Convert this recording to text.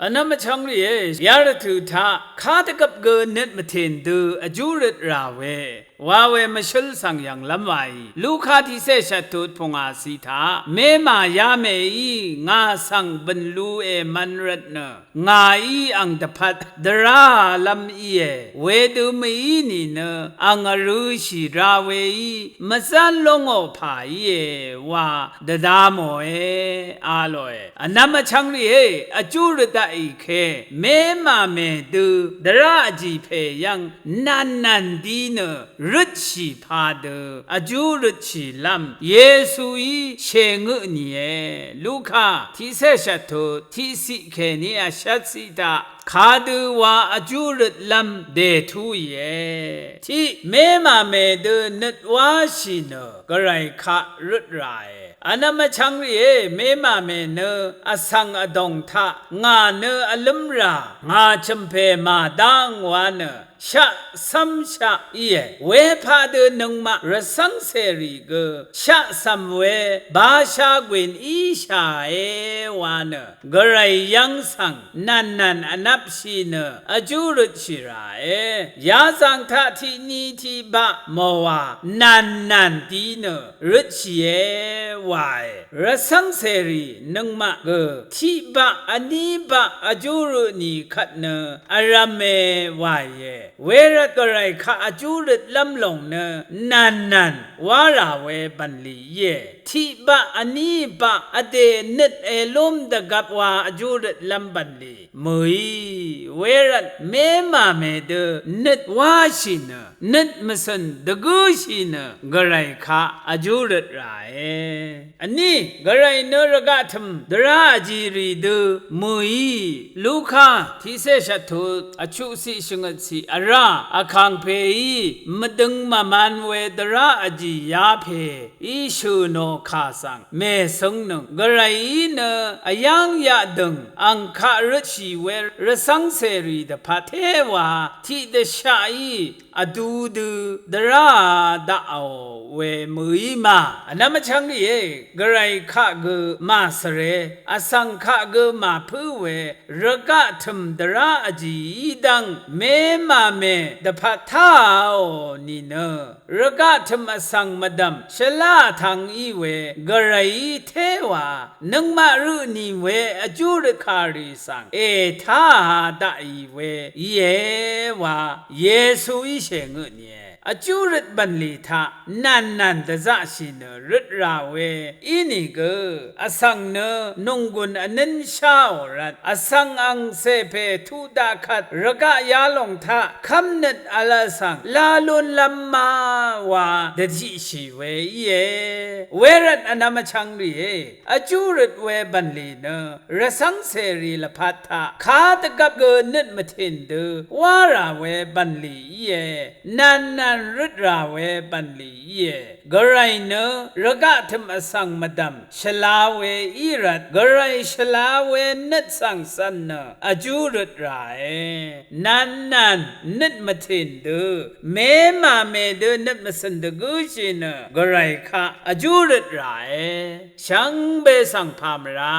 อันนั้นมาช่างเลยยาระถูท่าข้าตะกับเกินเน็ตมาเทนดูอจูริตราเวว่าเวมาชลสังยังลำไวลูกค้าที่เสชัดทุดพงอาศิธาเมมายาเมอีงาสังบรรลุมันรัตเนงาอีอังตพัดดราลำอีเวดูมีนี่เนอังรูชิราเวอีมาซันลงอภายว่าดดามโมอาลอยอันนั้นมาช่างเลยอจูริตอีเคเมมาเมดูดราจีเพยังนันดีเนรุชีพาเดอจูรุชีลำเยซูอีเชงุนีลูกค้าที่เสชัดทุที่สิเคนีอาชัดสิตาขาดูว่าอจูรุลำเดทุยที่เมมาเมเดนัดว่าชินกระไรขารุดไรอันนั้นมาช่างเรียเมมาเมเนอสังอดงทางาเนออลุมรางาจำเพมาดังวานชะสัมชะเวพาเดนึงมารสังเสรีกชะสัมเวบาชาเวนอีชาวานกระไรยังสังนันอนับชีเนอจูรุชิรายาสังทัทีนีทีบะมวานันดีเนรุชีวายรสังเสรีนึงมาทีบะอันนี้บะอจูรุนีขัดเนอารามเมวายเวรัตกระไรข้าอจูริตลำลงเนนันวาราเวบันลีทีบะอันนี้บะอเดนิดลมตะกับว่าอจูริตลำบันลีมือเวรัตเมมาเมเดนิดว่าชินนิดมสันดกูชินกระไรข้าอจูริตไรอันนี้กระไรเนรกะทำดราจีรีดูมือลูกค้าที่เสชัดทุอชุสิชงสิอาราอคังเพยมดึงมามันเวดราอจียาเพอิชูโนคาสังเมสงนงกระไรเนอยังยาดึงอังคารชีเวรสังเสรีดพัทเทวาที่เดชายอดูดราดาวเวมือมาอันนั้นมาช่างนี่กระไรข้ากูมาสเรอสังข้ากูมาพูเวรกะทมดราอจีดังเมมาเมดพัทธานี่เนรกะทมอสังมดัมชลาทางอีเวกระไรเทวานึงมารุนีเวอจูรคาริสังทาดาอีเววาเยซูอิเชงุนีอจูริตบันลีทานันตะซะชินรุดราเวอินิกอสังเนนงกุนอนันชาวรัตอสังอังเซเพทุดาคัดรกะยาลงทาคำนัดอลาสังลาลุนลัมมาวาดจิชิเวเวรัตอนามชังรีอจูริตเวบันลีเนรสังเสรีละพัทธาคาตะกับเกินนิดมาเทนเดวาราเวบันลีนันรุดราเวบันลีกระไรเนรกะทมอสังมดัมชลาเวอิรัตกระไรชลาเวนัดสังสันเนอจูรุดรานันนัดมาเทนเดเมมาเมเดนัดมาสันเดกุชินกระไรคะอจูรุดราชังเบสังพามรา